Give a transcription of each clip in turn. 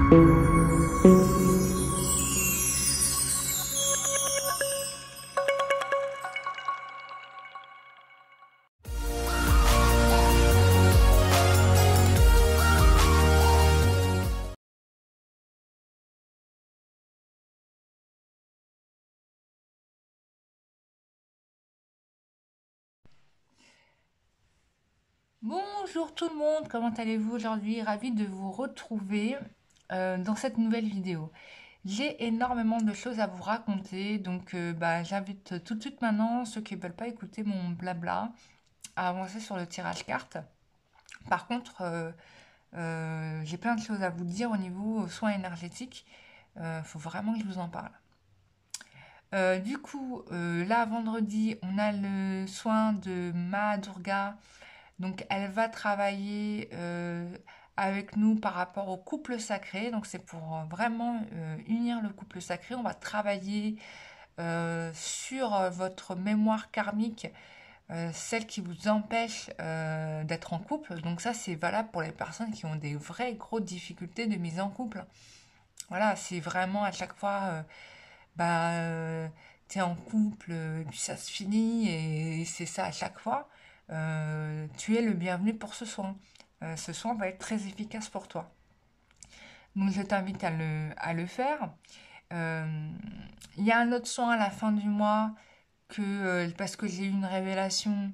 Bonjour tout le monde, comment allez-vous aujourd'hui? Ravie de vous retrouver dans cette nouvelle vidéo. J'ai énormément de choses à vous raconter, donc j'invite tout de suite maintenant ceux qui ne veulent pas écouter mon blabla à avancer sur le tirage carte. Par contre, j'ai plein de choses à vous dire au niveau soins énergétiques, faut vraiment que je vous en parle. Là, vendredi, on a le soin de Ma Durga. Donc, elle va travailler avec nous par rapport au couple sacré. Donc, c'est pour vraiment unir le couple sacré. On va travailler sur votre mémoire karmique, celle qui vous empêche d'être en couple. Donc, ça, c'est valable pour les personnes qui ont des vraies grosses difficultés de mise en couple. Voilà, c'est vraiment à chaque fois, t'es en couple, et puis ça se finit, et c'est ça à chaque fois. Tu es le bienvenu pour ce soin. Ce soin va être très efficace pour toi. Donc je t'invite à le faire. Euh, Il y a un autre soin à la fin du mois parce que j'ai eu une révélation.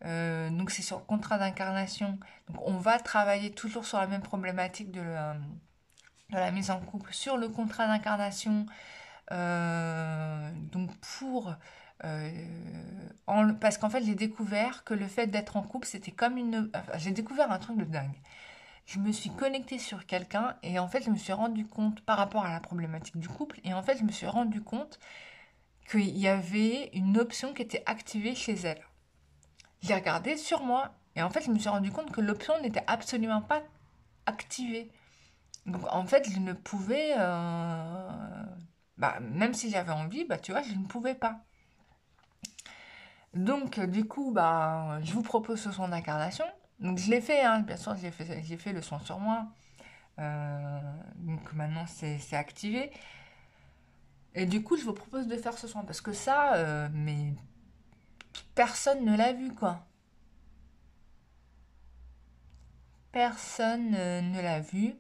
Donc c'est sur le contrat d'incarnation. Donc on va travailler toujours sur la même problématique de la mise en couple sur le contrat d'incarnation. Donc parce qu'en fait j'ai découvert que le fait d'être en couple c'était comme j'ai découvert un truc de dingue. Je me suis connectée sur quelqu'un et en fait je me suis rendu compte par rapport à la problématique du couple, et en fait je me suis rendu compte qu'il y avait une option qui était activée chez elle. J'ai regardé sur moi et en fait je me suis rendu compte que l'option n'était absolument pas activée. Donc en fait je ne pouvais même si j'avais envie, tu vois, je ne pouvais pas. Donc, je vous propose ce soin d'incarnation. Donc, je l'ai fait, hein, bien sûr, j'ai fait le soin sur moi. Donc, maintenant, c'est activé. Et du coup, je vous propose de faire ce soin. Parce que ça, mais personne ne l'a vu, quoi. Personne ne l'a vu.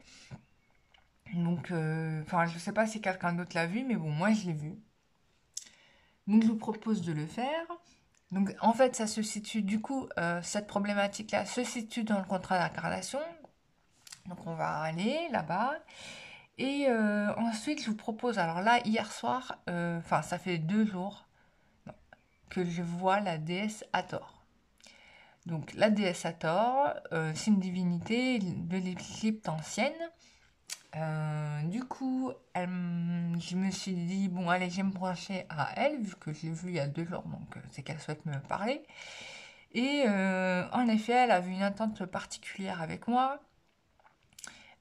Donc, je sais pas si quelqu'un d'autre l'a vu, mais bon, moi, je l'ai vu. Donc, je vous propose de le faire. Donc, en fait, ça se situe, cette problématique-là se situe dans le contrat d'incarnation. Donc, on va aller là-bas. Et ensuite, je vous propose, alors là, hier soir, ça fait 2 jours que je vois la déesse Hathor. Donc, la déesse Hathor, c'est une divinité de l'Égypte ancienne. Je me suis dit, bon, allez, je vais me brancher à elle, vu que je l'ai vue il y a 2 jours, donc c'est qu'elle souhaite me parler. Et en effet, elle a vu une attente particulière avec moi.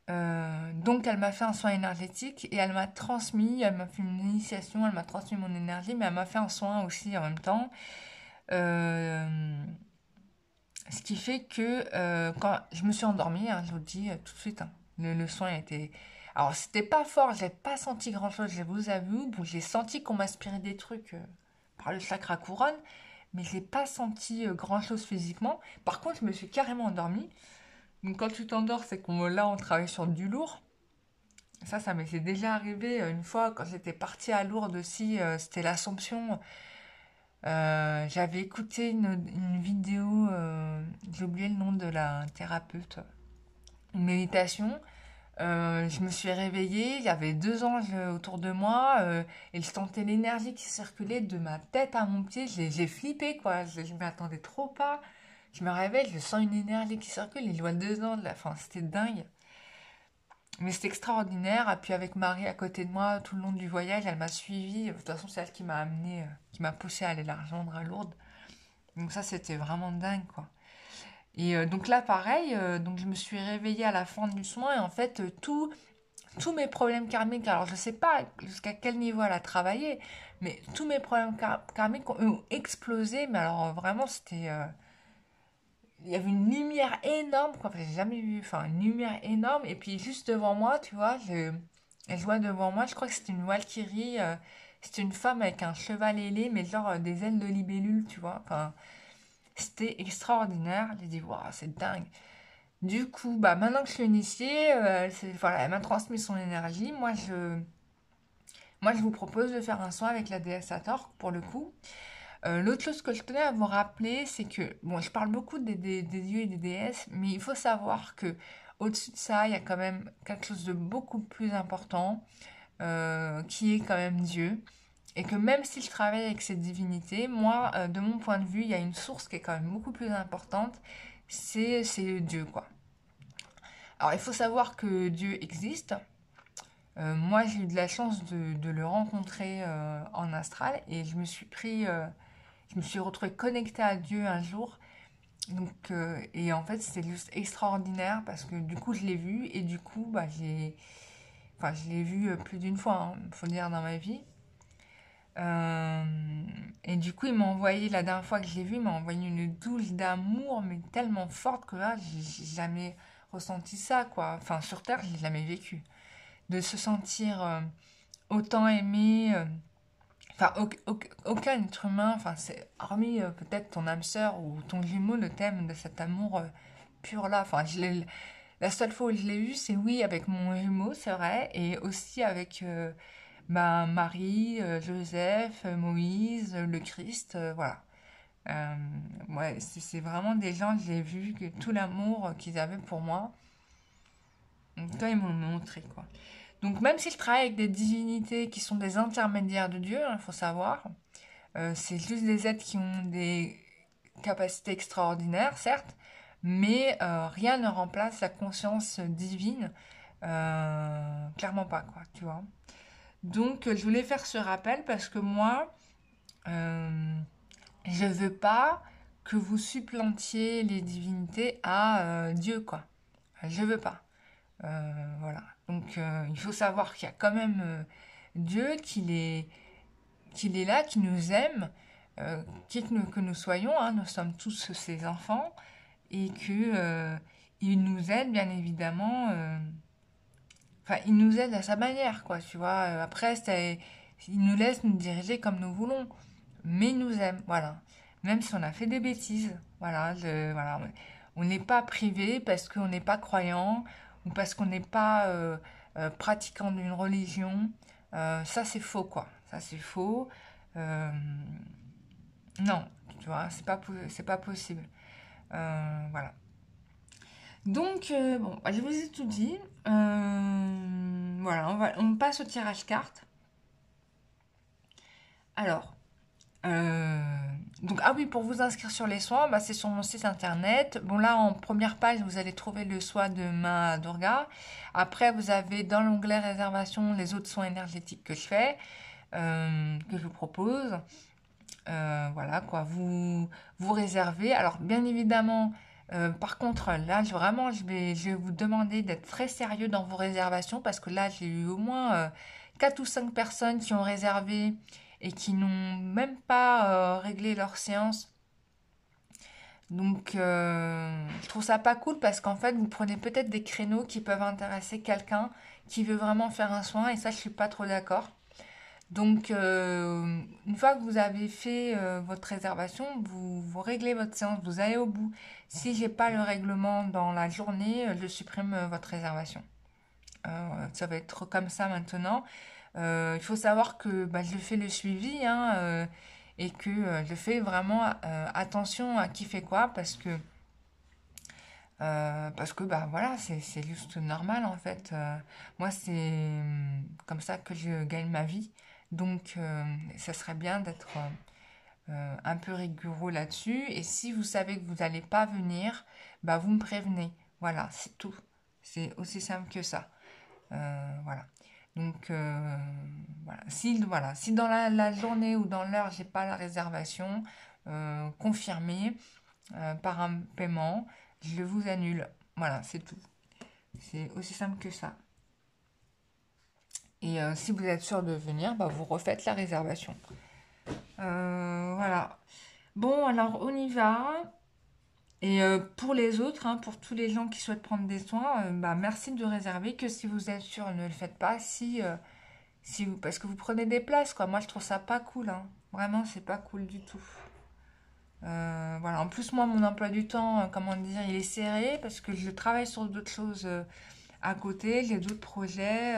Donc elle m'a fait un soin énergétique et elle m'a fait une initiation, elle m'a transmis mon énergie, mais elle m'a fait un soin aussi en même temps. Euh, Ce qui fait que quand je me suis endormie, hein, je vous le dis tout de suite, hein, le soin était... Alors c'était pas fort, j'ai pas senti grand chose, je vous avoue. Bon, j'ai senti qu'on m'aspirait des trucs par le chakra couronne, mais j'ai pas senti grand chose physiquement. Par contre, je me suis carrément endormie. Donc quand tu t'endors, c'est qu'on là on travaille sur du lourd. Ça m'était déjà arrivé une fois quand j'étais partie à Lourdes aussi, c'était l'Assomption. J'avais écouté une vidéo, j'ai oublié le nom de la thérapeute, une méditation. Je me suis réveillée, il y avait 2 anges autour de moi, et je sentais l'énergie qui circulait de ma tête à mon pied. J'ai flippé, quoi. Je m'y attendais trop pas. Je me réveille, je sens une énergie qui circule, et je vois 2 anges là. Enfin, c'était dingue. Mais c'est extraordinaire. Et puis avec Marie à côté de moi, tout le long du voyage, elle m'a suivie. De toute façon, c'est elle qui m'a amené, qui m'a poussé à aller la rejoindre à Lourdes. Donc ça, c'était vraiment dingue, quoi. Et donc là, pareil, donc je me suis réveillée à la fin du soin et en fait, tous mes problèmes karmiques, alors je sais pas jusqu'à quel niveau elle a travaillé, mais tous mes problèmes karmiques ont explosé. Mais alors vraiment, c'était... il y avait une lumière énorme, quoi. Enfin, j'ai jamais vu, enfin, une lumière énorme. Et puis, juste devant moi, tu vois, elle voit devant moi, je crois que c'était une Valkyrie. C'était une femme avec un cheval ailé, mais genre des ailes de libellule, tu vois. Enfin, c'était extraordinaire. J'ai dit, waouh, c'est dingue. Du coup, bah, maintenant que je suis initiée, voilà, elle m'a transmis son énergie. Moi, je vous propose de faire un soin avec la déesse Hathor, pour le coup. L'autre chose que je tenais à vous rappeler, c'est que, bon, je parle beaucoup des dieux et des déesses, mais il faut savoir que au-dessus de ça, il y a quand même quelque chose de beaucoup plus important, qui est quand même Dieu. Et que même si je travaille avec cette divinité, moi, de mon point de vue, il y a une source qui est quand même beaucoup plus importante, c'est Dieu, quoi. Alors, il faut savoir que Dieu existe. Moi, j'ai eu de la chance de le rencontrer en astral et je me suis retrouvée connectée à Dieu un jour. Donc, et en fait, c'était juste extraordinaire parce que du coup, je l'ai vu et du coup, bah, enfin, je l'ai vu plus d'une fois, hein, faut dire, dans ma vie. Euh, et du coup, il m'a envoyé, la dernière fois que je l'ai vu, il m'a envoyé une douche d'amour, mais tellement forte que là, j'ai jamais ressenti ça, quoi. Enfin, sur Terre, je l'ai jamais vécu. De se sentir autant aimé, enfin, aucun être humain, enfin, c'est, hormis peut-être ton âme sœur ou ton jumeau, le thème de cet amour pur là. Enfin, la seule fois où je l'ai eu, c'est oui, avec mon jumeau, c'est vrai, et aussi avec ma Marie, Joseph, Moïse, le Christ, voilà. Euh, ouais, c'est vraiment des gens que j'ai vus, que tout l'amour qu'ils avaient pour moi, quand ils m'ont montré, quoi. Donc même si je travaille avec des divinités qui sont des intermédiaires de Dieu, il faut savoir, c'est juste des êtres qui ont des capacités extraordinaires, certes, mais rien ne remplace la conscience divine, clairement pas, quoi, tu vois. Donc je voulais faire ce rappel parce que moi, euh, je veux pas que vous supplantiez les divinités à Dieu, quoi. Je veux pas. Voilà. Donc il faut savoir qu'il y a quand même Dieu, qu'il est là, qui nous aime, qui que nous soyons, hein, nous sommes tous ses enfants, et que il nous aide bien évidemment. Enfin, il nous aide à sa manière, quoi. Tu vois. Après, il nous laisse nous diriger comme nous voulons, mais il nous aime, voilà. Même si on a fait des bêtises, voilà. Voilà. On n'est pas privé parce qu'on n'est pas croyant ou parce qu'on n'est pas pratiquant d'une religion. Ça, c'est faux, quoi. Ça, c'est faux. Euh, non, tu vois, c'est pas possible. Voilà. Donc, bon, bah, je vous ai tout dit. Voilà, on passe au tirage carte. Alors, euh, donc, ah oui, pour vous inscrire sur les soins, bah, c'est sur mon site internet. Bon, là, en première page, vous allez trouver le soin de Ma Durga. Après, vous avez dans l'onglet réservation les autres soins énergétiques que je fais, que je vous propose. Voilà, quoi, vous réservez. Alors, bien évidemment, par contre, là, je vais vous demander d'être très sérieux dans vos réservations parce que là, j'ai eu au moins 4 ou 5 personnes qui ont réservé et qui n'ont même pas réglé leur séance. Donc, je trouve ça pas cool parce qu'en fait, vous prenez peut-être des créneaux qui peuvent intéresser quelqu'un qui veut vraiment faire un soin et ça, je suis pas trop d'accord. Donc, une fois que vous avez fait votre réservation, vous réglez votre séance, vous allez au bout. Si j'ai pas le règlement dans la journée, je supprime votre réservation. Ça va être comme ça maintenant. Il faut savoir que bah, je fais le suivi hein, et que je fais vraiment attention à qui fait quoi parce que bah voilà c'est juste normal en fait. Moi c'est comme ça que je gagne ma vie. Donc ça serait bien d'être un peu rigoureux là-dessus. Et si vous savez que vous n'allez pas venir, bah vous me prévenez. Voilà, c'est tout. C'est aussi simple que ça. Voilà. Donc voilà. Si dans la journée ou dans l'heure j'ai pas la réservation, confirmée par un paiement, je vous annule. Voilà, c'est tout. C'est aussi simple que ça. Et si vous êtes sûr de venir, bah, vous refaites la réservation. Voilà. Bon, alors on y va. Et pour les autres, hein, pour tous les gens qui souhaitent prendre des soins, bah, merci de réserver. Que si vous êtes sûr, ne le faites pas. Si vous, parce que vous prenez des places, quoi. Moi, je trouve ça pas cool, hein. Vraiment, c'est pas cool du tout. Voilà. En plus, moi, mon emploi du temps, comment dire, il est serré parce que je travaille sur d'autres choses à côté. J'ai d'autres projets.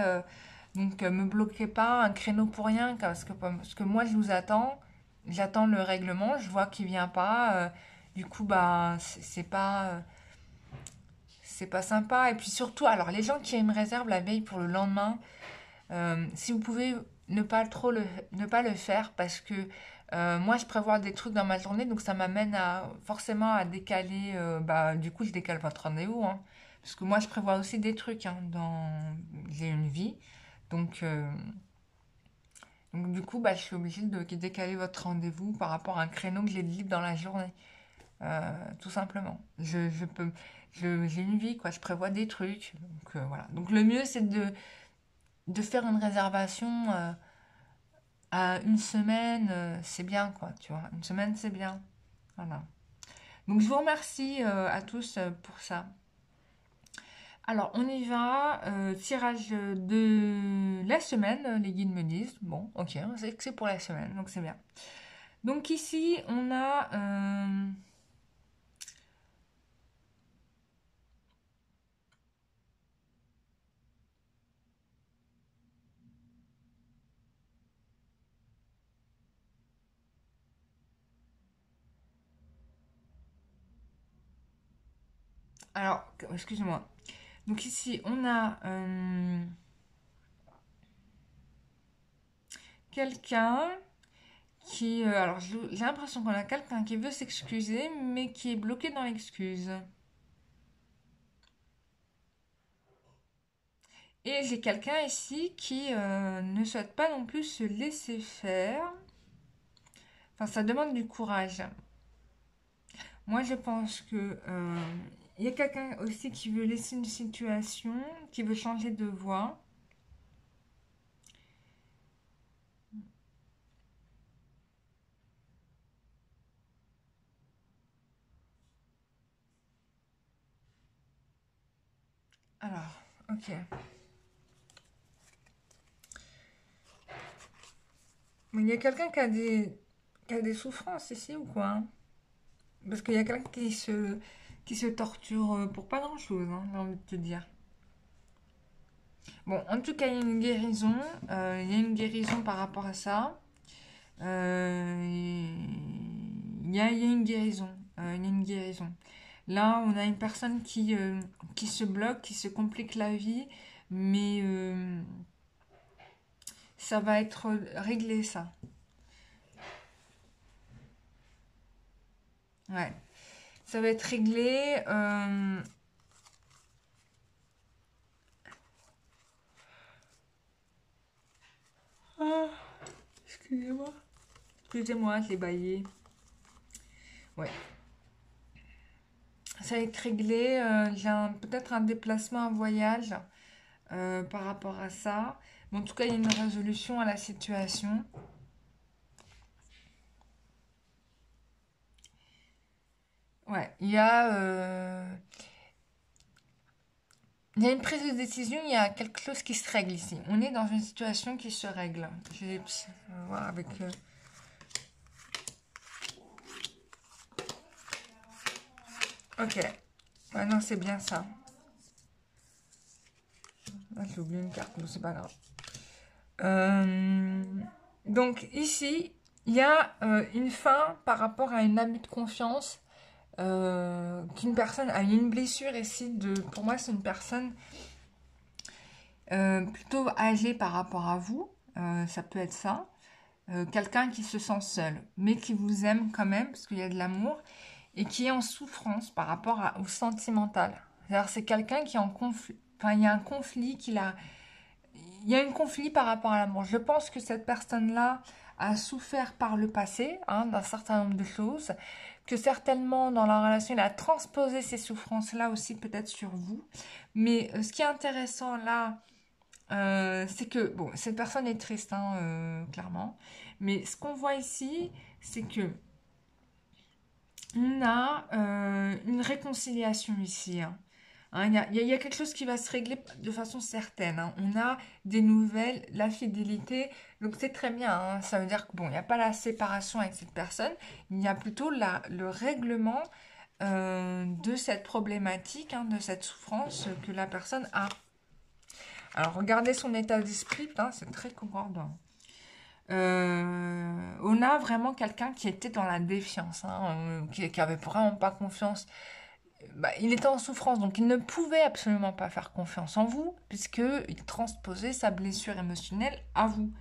Donc, me bloquez pas un créneau pour rien, parce que moi, je vous attends. J'attends le règlement. Je vois qu'il vient pas. Du coup, bah, c'est pas sympa. Et puis surtout, alors, les gens qui me réservent la veille pour le lendemain, si vous pouvez ne pas le faire parce que moi je prévois des trucs dans ma journée donc ça m'amène forcément à décaler bah, du coup je décale votre rendez-vous hein, parce que moi je prévois aussi des trucs hein, j'ai une vie donc, euh, donc du coup bah, je suis obligée de décaler votre rendez-vous par rapport à un créneau que j'ai de libre dans la journée. Tout simplement j'ai une vie quoi, je prévois des trucs donc voilà, donc le mieux c'est de faire une réservation à une semaine, c'est bien, quoi, tu vois. Une semaine, c'est bien. Voilà. Donc, je vous remercie à tous pour ça. Alors, on y va. Tirage de la semaine, les guides me disent. Bon, ok, on sait que c'est pour la semaine, donc c'est bien. Donc, ici, on a... alors, excusez-moi. Donc, ici, on a quelqu'un qui... alors, j'ai l'impression qu'on a quelqu'un qui veut s'excuser, mais qui est bloqué dans l'excuse. Et j'ai quelqu'un ici qui ne souhaite pas non plus se laisser faire. Enfin, ça demande du courage. Moi, je pense que il y a quelqu'un aussi qui veut laisser une situation, qui veut changer de voie. Alors, ok. Mais il y a quelqu'un qui a des souffrances ici ou quoi hein. Parce qu'il y a quelqu'un qui se torture pour pas grand-chose, hein, j'ai envie de te dire. Bon, en tout cas, il y a une guérison. Il y a une guérison par rapport à ça. Il y a une guérison. Il y a une guérison. Là, on a une personne qui se bloque, qui se complique la vie, mais ça va être réglé, ça. Ouais. Ça va être réglé. Ah, excusez-moi. Excusez-moi, j'ai baillé. Ouais. Ça va être réglé. J'ai peut-être un déplacement, un voyage par rapport à ça. Mais en tout cas, il y a une résolution à la situation. Ouais, il y a une prise de décision, il y a quelque chose qui se règle ici. On est dans une situation qui se règle. Je vais voir avec... Ok. Ouais, non, c'est bien ça. Ah, j'ai oublié une carte, mais c'est pas grave. Euh, donc ici, il y a une fin par rapport à une abus de confiance qu'une personne a une blessure ici. Pour moi, c'est une personne plutôt âgée par rapport à vous. Ça peut être ça. Quelqu'un qui se sent seul, mais qui vous aime quand même, parce qu'il y a de l'amour, et qui est en souffrance par rapport au sentimental. C'est quelqu'un qui est en conflit. Enfin, il y a un conflit il y a un conflit par rapport à l'amour. Je pense que cette personne-là a souffert par le passé hein, d'un certain nombre de choses, que certainement dans la relation, il a transposé ces souffrances-là aussi peut-être sur vous. Mais ce qui est intéressant là, c'est que, bon, cette personne est triste, hein, clairement. Mais ce qu'on voit ici, c'est que On a une réconciliation ici, hein. Hein, il y a quelque chose qui va se régler de façon certaine, hein. On a des nouvelles, la fidélité, donc c'est très bien, hein. Ça veut dire que bon, il n'y a pas la séparation avec cette personne, il y a plutôt le règlement de cette problématique, hein, de cette souffrance que la personne a. Alors regardez son état d'esprit, putain, c'est très concordant. On a vraiment quelqu'un qui était dans la défiance, hein, qui avait vraiment pas confiance. Bah, il était en souffrance, donc il ne pouvait absolument pas faire confiance en vous, puisqu'il transposait sa blessure émotionnelle à vous.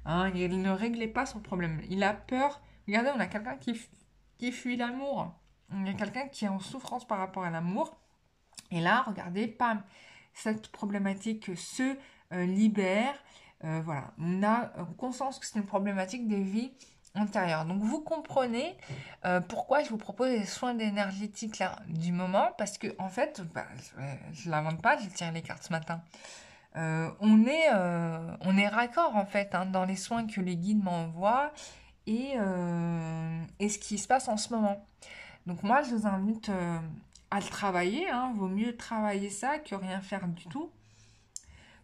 Hein, il ne réglait pas son problème. Il a peur. Regardez, on a quelqu'un qui fuit l'amour. Il y a quelqu'un qui est en souffrance par rapport à l'amour. Et là, regardez, pam, cette problématique se libère. Voilà, on a conscience que c'est une problématique des vies antérieures. Donc vous comprenez pourquoi je vous propose les soins énergétiques là du moment, parce que en fait, bah, je l'invente pas, j'ai tiré les cartes ce matin. On est raccord en fait, hein, dans les soins que les guides m'envoient et ce qui se passe en ce moment. Donc moi, je vous invite à le travailler, hein. Vaut mieux travailler ça que rien faire du tout,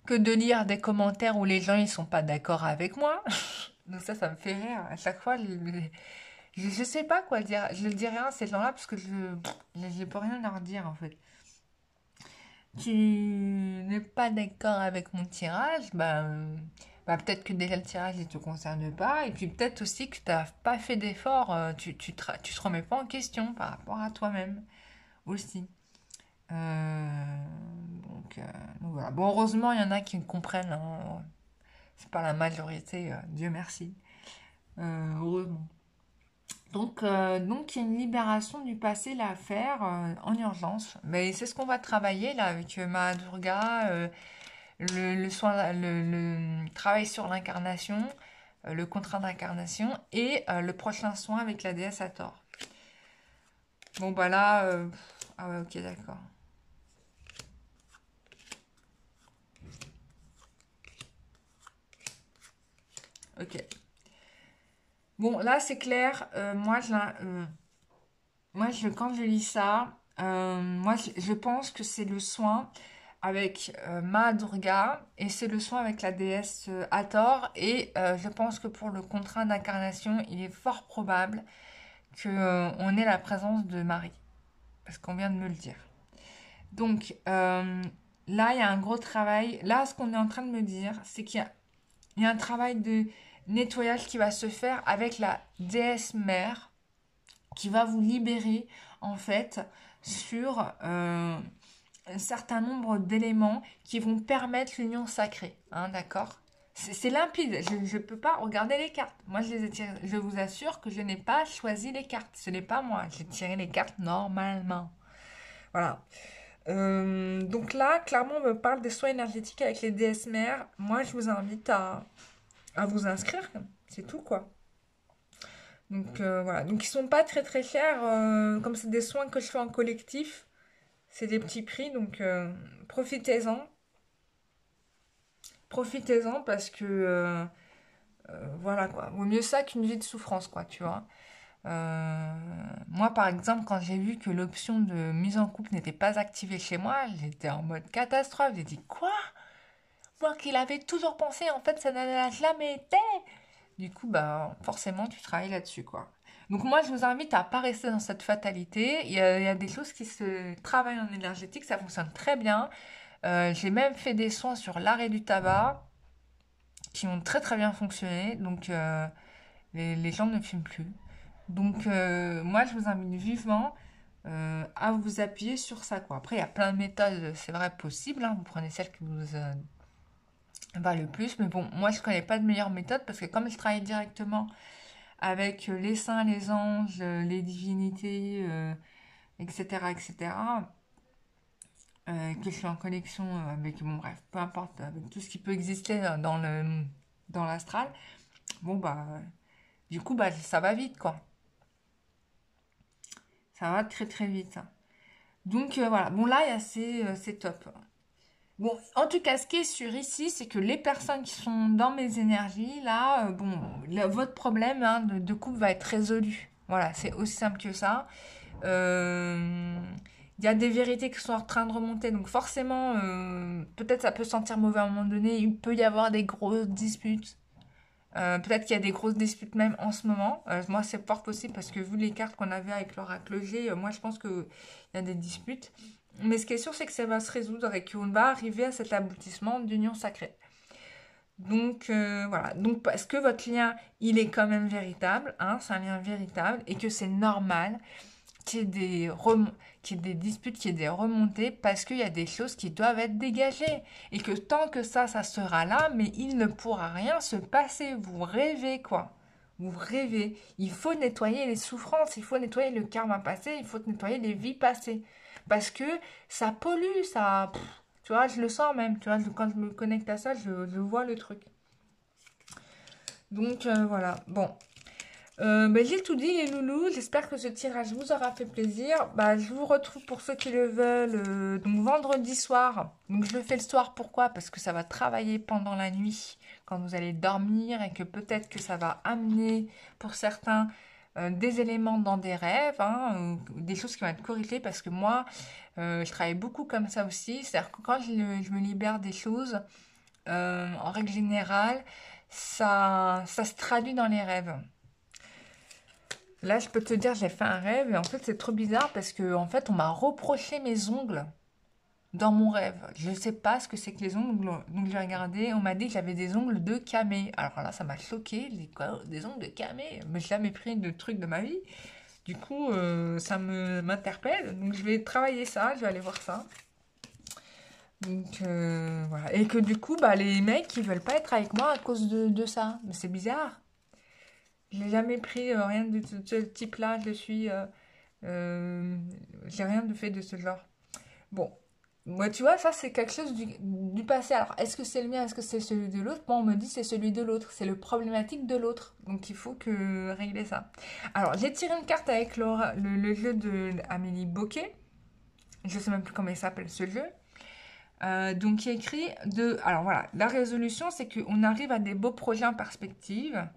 que de lire des commentaires où les gens ils sont pas d'accord avec moi. Donc ça me fait rire. À chaque fois, je sais pas quoi dire. Je ne dis rien à ces gens-là parce que je peux rien leur dire en fait. Tu n'es pas d'accord avec mon tirage, bah peut-être que déjà le tirage ne te concerne pas, et puis peut-être aussi que tu n'as pas fait d'effort, tu te remets pas en question par rapport à toi-même aussi. Euh, donc, voilà. Bon, heureusement, il y en a qui me comprennent, hein. C'est pas la majorité, Dieu merci. Heureusement. Donc, il y a une libération du passé là à faire en urgence. Mais c'est ce qu'on va travailler là avec Mahadurga, le soin, le travail sur l'incarnation, le contrat d'incarnation et le prochain soin avec la déesse Hathor. Bon, bah là, ah ouais, ok, d'accord. Ok. Bon, là, c'est clair. Quand je lis ça, je pense que c'est le soin avec Ma Durga et c'est le soin avec la déesse Hathor. Et je pense que pour le contrat d'incarnation, il est fort probable qu'on ait la présence de Marie, parce qu'on vient de me le dire. Donc là, il y a un gros travail. Là, ce qu'on est en train de me dire, c'est il y a un travail de nettoyage qui va se faire avec la déesse mère qui va vous libérer en fait sur un certain nombre d'éléments qui vont permettre l'union sacrée, hein, d'accord? C'est limpide, je ne peux pas regarder les cartes. Moi, je les ai tirées. Je vous assure que je n'ai pas choisi les cartes. Ce n'est pas moi. J'ai tiré les cartes normalement. Voilà. Donc là, clairement, on me parle des soins énergétiques avec les déesses mères. Moi, je vous invite à vous inscrire. C'est tout, quoi. Donc voilà. Donc ils sont pas très très chers. Comme c'est des soins que je fais en collectif, c'est des petits prix. Donc profitez-en. Profitez-en parce que voilà quoi. Vaut mieux ça qu'une vie de souffrance, quoi, tu vois. Moi, par exemple, quand j'ai vu que l'option de mise en couple n'était pas activée chez moi, j'étais en mode catastrophe. J'ai dit quoi? Moi qui l'avais toujours pensé, en fait, ça n'a jamais été. Du coup, bah, forcément, tu travailles là-dessus, quoi. Donc moi, je vous invite à pas rester dans cette fatalité. Il y a des choses qui se travaillent en énergétique, ça fonctionne très bien. J'ai même fait des soins sur l'arrêt du tabac qui ont très très bien fonctionné. Donc les gens ne fument plus. Donc moi, je vous invite vivement à vous appuyer sur ça, quoi. Après, il y a plein de méthodes, c'est vrai, possibles, hein. Vous prenez celle qui vous va le plus. Mais bon, moi, je connais pas de meilleure méthode parce que comme je travaille directement avec les saints, les anges, les divinités, etc., etc., que je suis en connexion avec, bon bref, peu importe, avec tout ce qui peut exister dans l'astral, bon bah, du coup, bah, ça va vite, quoi. Ça va très très vite. Donc voilà, bon là, c'est top. Bon, en tout cas, ce qui est sûr ici, c'est que les personnes qui sont dans mes énergies, là, bon, votre problème hein, de couple va être résolu. Voilà, c'est aussi simple que ça. Euh, Il y a des vérités qui sont en train de remonter, donc forcément, peut-être ça peut sentir mauvais à un moment donné. Il peut y avoir des grosses disputes. Peut-être qu'il y a des grosses disputes même en ce moment. Moi, c'est fort possible parce que vu les cartes qu'on avait avec l'oracle G, moi, je pense qu'il y a des disputes. Mais ce qui est sûr, c'est que ça va se résoudre et qu'on va arriver à cet aboutissement d'union sacrée. Donc voilà, donc parce que votre lien, il est quand même véritable, hein, c'est un lien véritable, et que c'est normal qu'il y ait qu'il y ait des disputes, qu'il y ait des remontées, parce qu'il y a des choses qui doivent être dégagées. Et que tant que ça sera là, mais il ne pourra rien se passer. Vous rêvez, quoi. Vous rêvez. Il faut nettoyer les souffrances, il faut nettoyer le karma passé, il faut nettoyer les vies passées. Parce que ça pollue, ça... tu vois, je le sens même, tu vois, quand je me connecte à ça, je vois le truc. Donc voilà, bon. Ben, j'ai tout dit les loulous, j'espère que ce tirage vous aura fait plaisir. Bah, je vous retrouve pour ceux qui le veulent, donc vendredi soir. Donc je le fais le soir, pourquoi? Parce que ça va travailler pendant la nuit, quand vous allez dormir, et que peut-être que ça va amener pour certains des éléments dans des rêves, hein, des choses qui vont être corrigées, parce que moi, je travaille beaucoup comme ça aussi. C'est-à-dire que quand je me libère des choses, en règle générale, ça se traduit dans les rêves. Là, je peux te dire, j'ai fait un rêve et en fait, c'est trop bizarre parce que en fait, on m'a reproché mes ongles dans mon rêve. Je ne sais pas ce que c'est que les ongles, donc j'ai regardé. On m'a dit que j'avais des ongles de camé. Alors là, ça m'a choqué. J'ai dit quoi, des ongles de camé? Mais j'ai jamais pris de truc de ma vie. Du coup, ça m'interpelle. Donc je vais travailler ça. Je vais aller voir ça. Donc voilà. Et que du coup, bah, les mecs, ils veulent pas être avec moi à cause de ça. Mais c'est bizarre. J'ai jamais pris rien de ce type-là. Je suis j'ai rien de fait de ce genre. Bon, moi, tu vois, ça, c'est quelque chose du passé. Alors, est-ce que c'est le mien, est-ce que c'est celui de l'autre? Moi, on me dit c'est celui de l'autre. C'est le problématique de l'autre. Donc, il faut que régler ça. Alors, j'ai tiré une carte avec le jeu de Amélie Bocquet. Je sais même plus comment il s'appelle ce jeu. Donc, il y a écrit de... Alors, voilà, la résolution, c'est qu'on arrive à des beaux projets en perspective.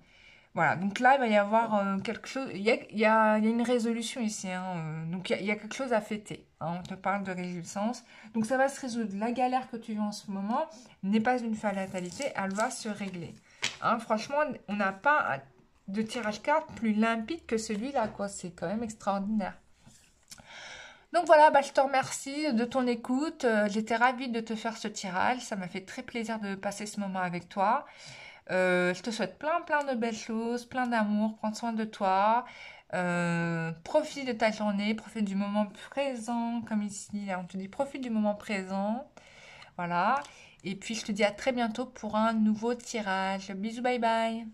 Voilà, donc là, il va y avoir quelque chose. Il y a une résolution ici, hein, donc il y a quelque chose à fêter, hein, on te parle de réjouissance. Donc ça va se résoudre. La galère que tu vis en ce moment n'est pas une fatalité, elle va se régler. Hein, franchement, on n'a pas de tirage carte plus limpide que celui-là, quoi. C'est quand même extraordinaire. Donc voilà, bah, je te remercie de ton écoute. J'étais ravie de te faire ce tirage. Ça m'a fait très plaisir de passer ce moment avec toi. Je te souhaite plein plein de belles choses, plein d'amour, prends soin de toi, profite de ta journée, profite du moment présent, comme ici, là on te dit profite du moment présent, voilà. Et puis je te dis à très bientôt pour un nouveau tirage. Bisous, bye bye.